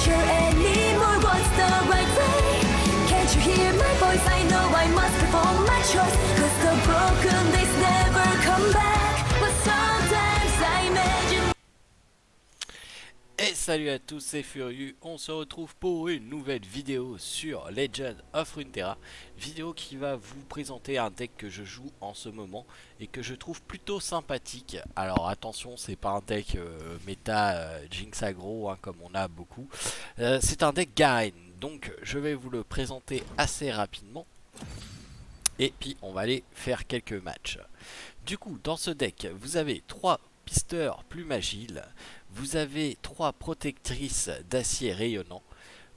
sure anymore what's the right way. Can't you hear my voice? I know I must perform my choice, 'cause the broken days never come back. But sometimes I imagine. Et salut à tous, c'est Furieux, on se retrouve pour une nouvelle vidéo sur Legend of Runeterra. Vidéo qui va vous présenter un deck que je joue en ce moment et que je trouve plutôt sympathique. Alors attention, c'est pas un deck méta Jinx aggro comme on a beaucoup. C'est un deck Garen, donc je vais vous le présenter assez rapidement. Et puis on va aller faire quelques matchs. Du coup, dans ce deck, vous avez 3 pisteurs plumes agiles, vous avez 3 protectrices d'acier rayonnant,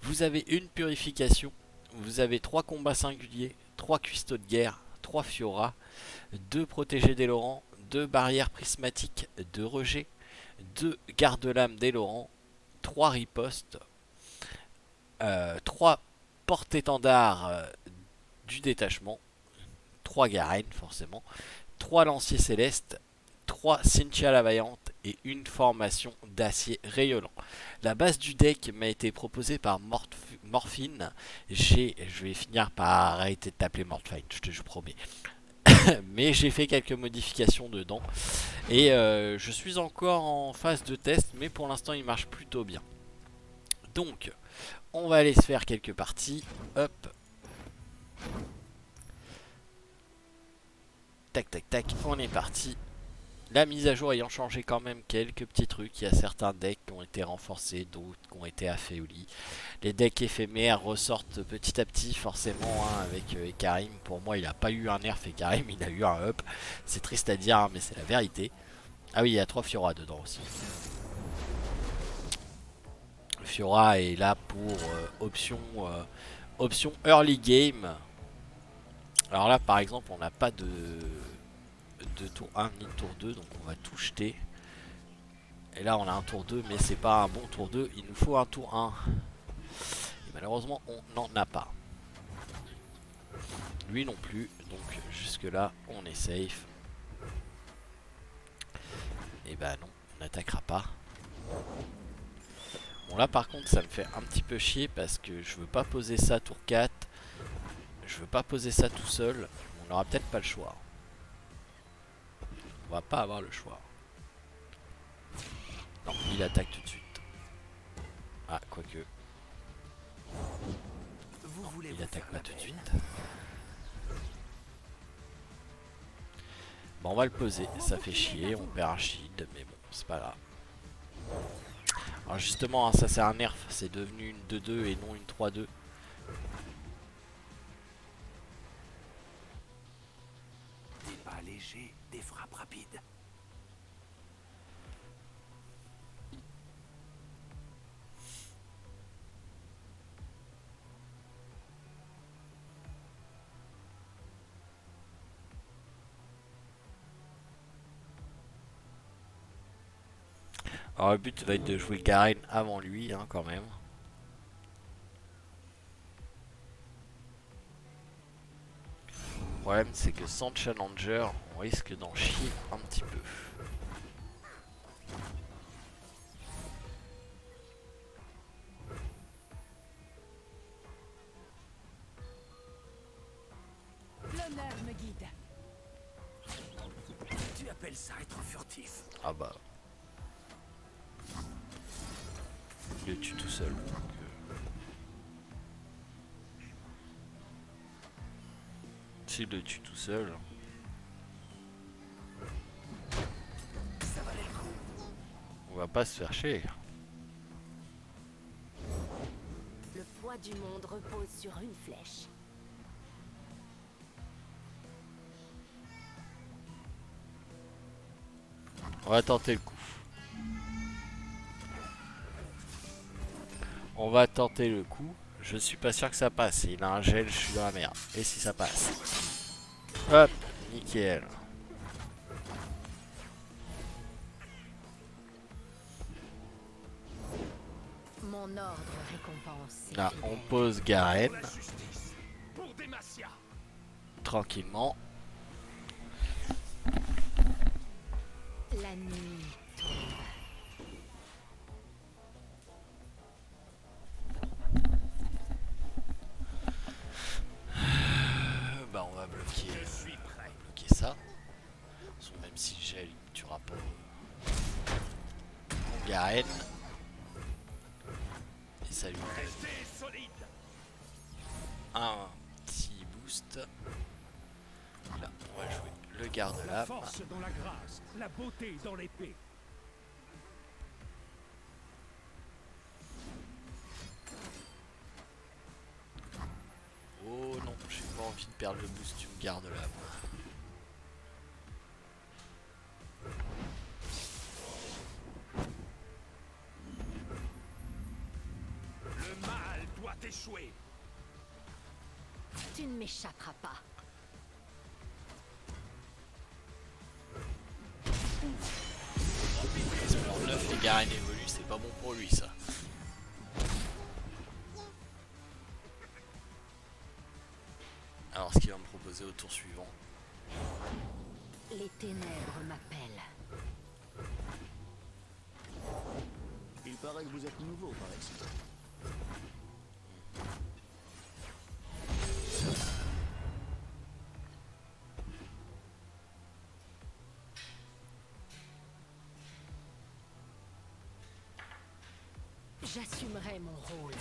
vous avez une purification, vous avez 3 combats singuliers, 3 cuistots de guerre, 3 Fiora, 2 protégés des Laurents, 2 barrières prismatiques de rejet, 2 garde-lames des Laurents, 3 ripostes, 3 porte-étendards du détachement, 3 Garen forcément, 3 lanciers célestes, 3 Cynthia la Vaillante et une formation d'acier rayonnant. La base du deck m'a été proposée par Morphine. Je vais finir par arrêter de t'appeler Morphine, je promets. Mais j'ai fait quelques modifications dedans. Et je suis encore en phase de test, mais pour l'instant il marche plutôt bien. Donc, on va aller se faire quelques parties. Hop. Tac tac tac, on est parti. La mise à jour ayant changé quand même quelques petits trucs, il y a certains decks qui ont été renforcés, d'autres qui ont été affaiblis. Les decks éphémères ressortent petit à petit forcément avec Ekarim. Pour moi il n'a pas eu un nerf Ekarim, il a eu un up. C'est triste à dire mais c'est la vérité. Ah oui, il y a 3 Fiora dedans aussi. Fiora est là pour option early game. Alors là par exemple on n'a pas de tour 1 ni de tour 2, donc on va tout jeter. Et là on a un tour 2 mais c'est pas un bon tour 2, il nous faut un tour 1. Et malheureusement on n'en a pas. Lui non plus, donc jusque là on est safe. Et bah non, on n'attaquera pas. Bon là par contre ça me fait un petit peu chier parce que je veux pas poser ça tour 4. Je veux pas poser ça tout seul. On aura peut-être pas le choix. On va pas avoir le choix. Non, il attaque tout de suite. Ah, quoique. Non, il attaque pas tout de suite. Bon, on va le poser. Ça fait chier. On perd un shield. Mais bon, c'est pas grave. Alors justement, ça c'est un nerf. C'est devenu une 2-2 et non une 3-2. Des pas légers, des frappes rapides. Alors le but va être de jouer Garen avant lui quand même. Le problème c'est que sans challenger on risque d'en chier un petit peu. L'honneur me guide. Tu appelles ça être furtif? Ah bah. Il le tue tout seul. S'il le tue tout seul. Ça valait le coup. On va pas se faire chier. Le poids du monde repose sur une flèche. On va tenter le coup. On va tenter le coup. Je suis pas sûr que ça passe. Il a un gel, je suis dans la merde. Et si ça passe? Hop, nickel. Mon ordre récompense. Là, on pose Garen. La justice pour Demacia. Tranquillement. La nuit tombe. fera pas Garen. Et ça lui donne un petit boost. Là, on va jouer le garde-lame. La force dans la grâce, la beauté dans l'épée. Oh non, j'ai pas envie de perdre le boost du garde-lame. Le mal doit échouer. Tu ne m'échapperas pas. Espoir 9 et Garen évolue, c'est pas bon pour lui ça. Alors ce qu'il va me proposer au tour suivant. Les ténèbres m'appellent. Il paraît que vous êtes nouveau par ici. J'assumerai mon rôle.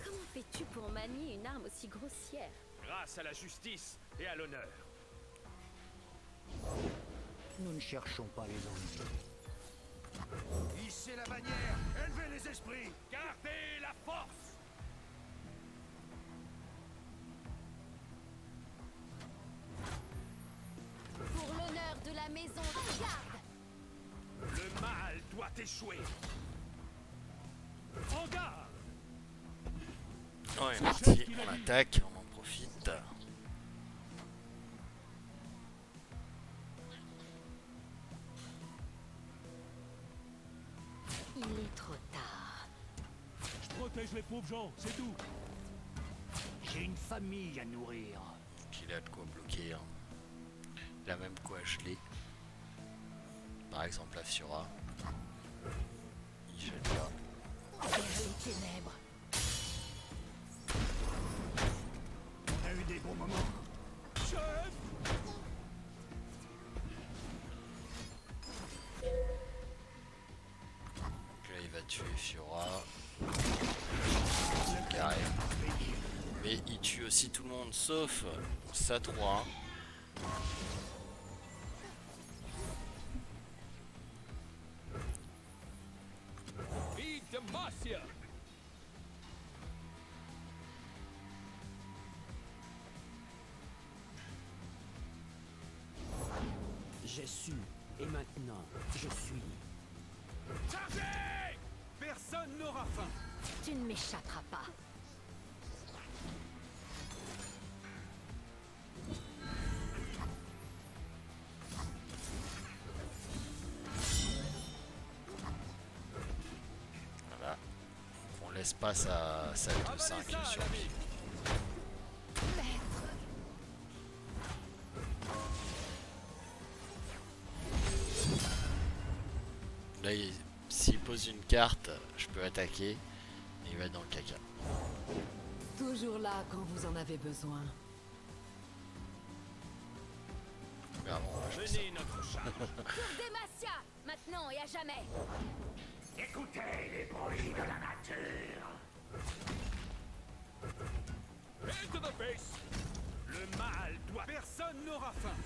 Comment fais-tu pour manier une arme aussi grossière? Grâce à la justice et à l'honneur. Nous ne cherchons pas les ennuis. Hissez la bannière, élevez les esprits, gardez la force. Pour l'honneur de la maison, regarde! Le mal doit échouer. En garde. On est parti, on attaque, on en profite. Il est trop tard. Je protège les pauvres gens, c'est tout. J'ai une famille à nourrir. Donc il a de quoi bloquer. Hein. Il a même quoi geler. Par exemple la Fiora. Il gèle pas. Vers les ténèbres. On a eu des bons moments. Chef. Donc là il va tuer Fiora. Carré. Mais il tue aussi tout le monde sauf sa 3. Vive Demacia. J'ai su, et maintenant, je suis. Chargez. Personne n'aura faim. Tu ne m'échapperas pas. Voilà. Donc on laisse pas sa salle de 5 sur lui. Là, s'il pose une carte, je peux attaquer. Et il va être dans le caca. Toujours là quand vous en avez besoin. Regarde, on va jouer ça. Venez notre charge. Pour Demacia, maintenant et à jamais. Écoutez les bruits de la nature. Into the base. Le mal doit. Personne n'aura faim.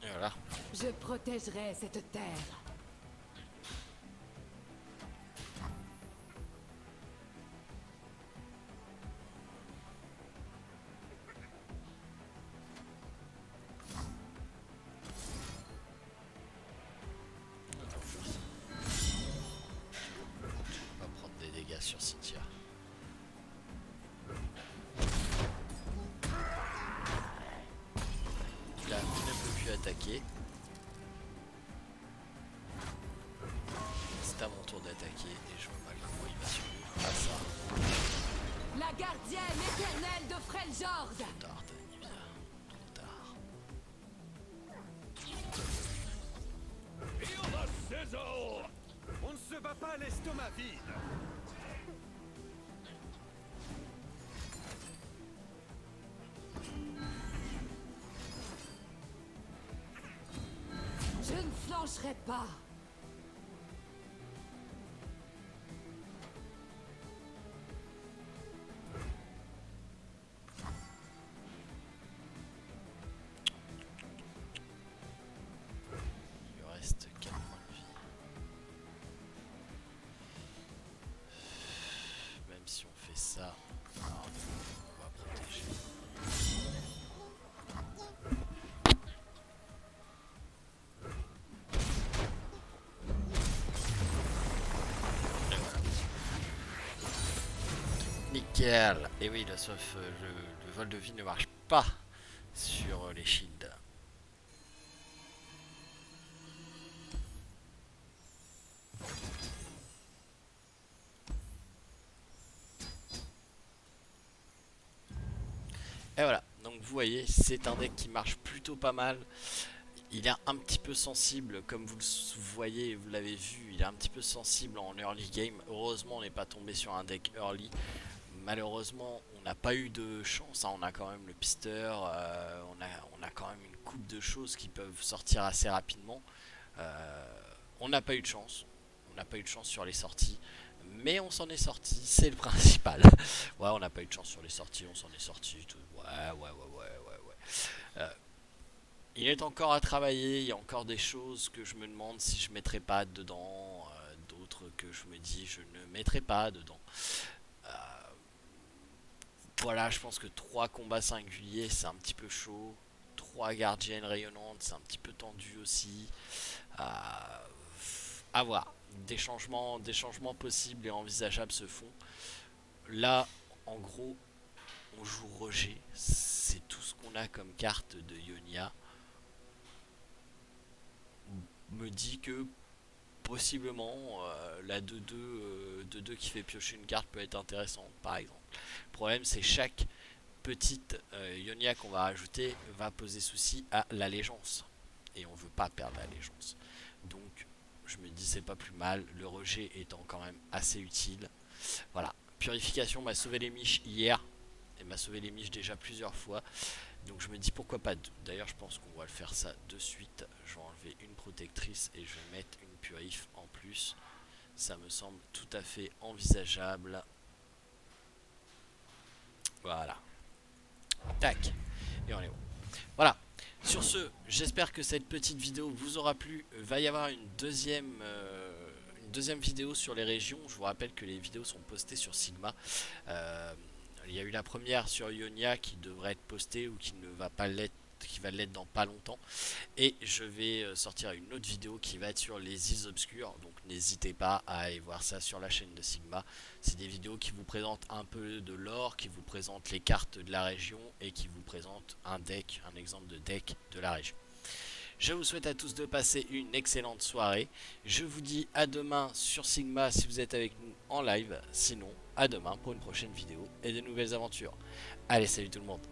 Et voilà. Je protégerai cette terre. On va prendre des dégâts sur Cynthia. Là, il ne peut plus attaquer. C'est à mon tour d'attaquer et je vois mal comment il va survivre à ça. La gardienne éternelle de Freljord. Trop tard, Nivea. Trop tard. pas l'estomac vide. Je ne flancherai pas. Il lui reste 4 points de vie. Même si on fait ça, alors, on va protéger. Et voilà. Nickel. Et oui, sauf le vol de vie ne marche pas sur les shields. Et voilà, donc vous voyez, c'est un deck qui marche plutôt pas mal. Il est un petit peu sensible, comme vous le voyez, vous l'avez vu, il est un petit peu sensible en early game. Heureusement, on n'est pas tombé sur un deck early. Malheureusement, on n'a pas eu de chance, hein. On a quand même le pister, on a quand même une coupe de choses qui peuvent sortir assez rapidement. On n'a pas eu de chance, sur les sorties. Mais on s'en est sorti, c'est le principal. Ouais, on n'a pas eu de chance sur les sorties, on s'en est sorti. Ouais. Il est encore à travailler, il y a encore des choses que je me demande si je mettrai pas dedans, d'autres que je me dis je ne mettrai pas dedans. Voilà, je pense que 3 combats singuliers c'est un petit peu chaud. 3 gardiennes rayonnantes c'est un petit peu tendu aussi. À voir. Des changements possibles et envisageables se font. Là, en gros, on joue Roger. C'est tout ce qu'on a comme carte de Ionia. Me dit que possiblement la 2-2 qui fait piocher une carte peut être intéressante, par exemple. Le problème, c'est chaque petite Ionia qu'on va rajouter va poser souci à l'allégeance. Et on veut pas perdre l'allégeance. Donc, je me dis c'est pas plus mal, le rejet étant quand même assez utile. Voilà, purification m'a sauvé les miches hier, et m'a sauvé les miches déjà plusieurs fois. Donc je me dis pourquoi pas deux. D'ailleurs je pense qu'on va le faire ça de suite. Je vais enlever une protectrice et je vais mettre une purif en plus. Ça me semble tout à fait envisageable. Voilà. Tac. Et on est bon. Voilà. Sur ce, j'espère que cette petite vidéo vous aura plu. Il va y avoir une deuxième vidéo sur les régions. Je vous rappelle que les vidéos sont postées sur Sigma. Il y a eu la première sur Ionia qui devrait être postée ou qui ne va pas l'être, qui va l'être dans pas longtemps. Et je vais sortir une autre vidéo qui va être sur les îles obscures. Donc n'hésitez pas à aller voir ça sur la chaîne de Sigma. C'est des vidéos qui vous présentent un peu de lore, qui vous présentent les cartes de la région et qui vous présentent un exemple de deck de la région. Je vous souhaite à tous de passer une excellente soirée. Je vous dis à demain sur Sigma si vous êtes avec nous en live. Sinon, à demain pour une prochaine vidéo et de nouvelles aventures. Allez, salut tout le monde.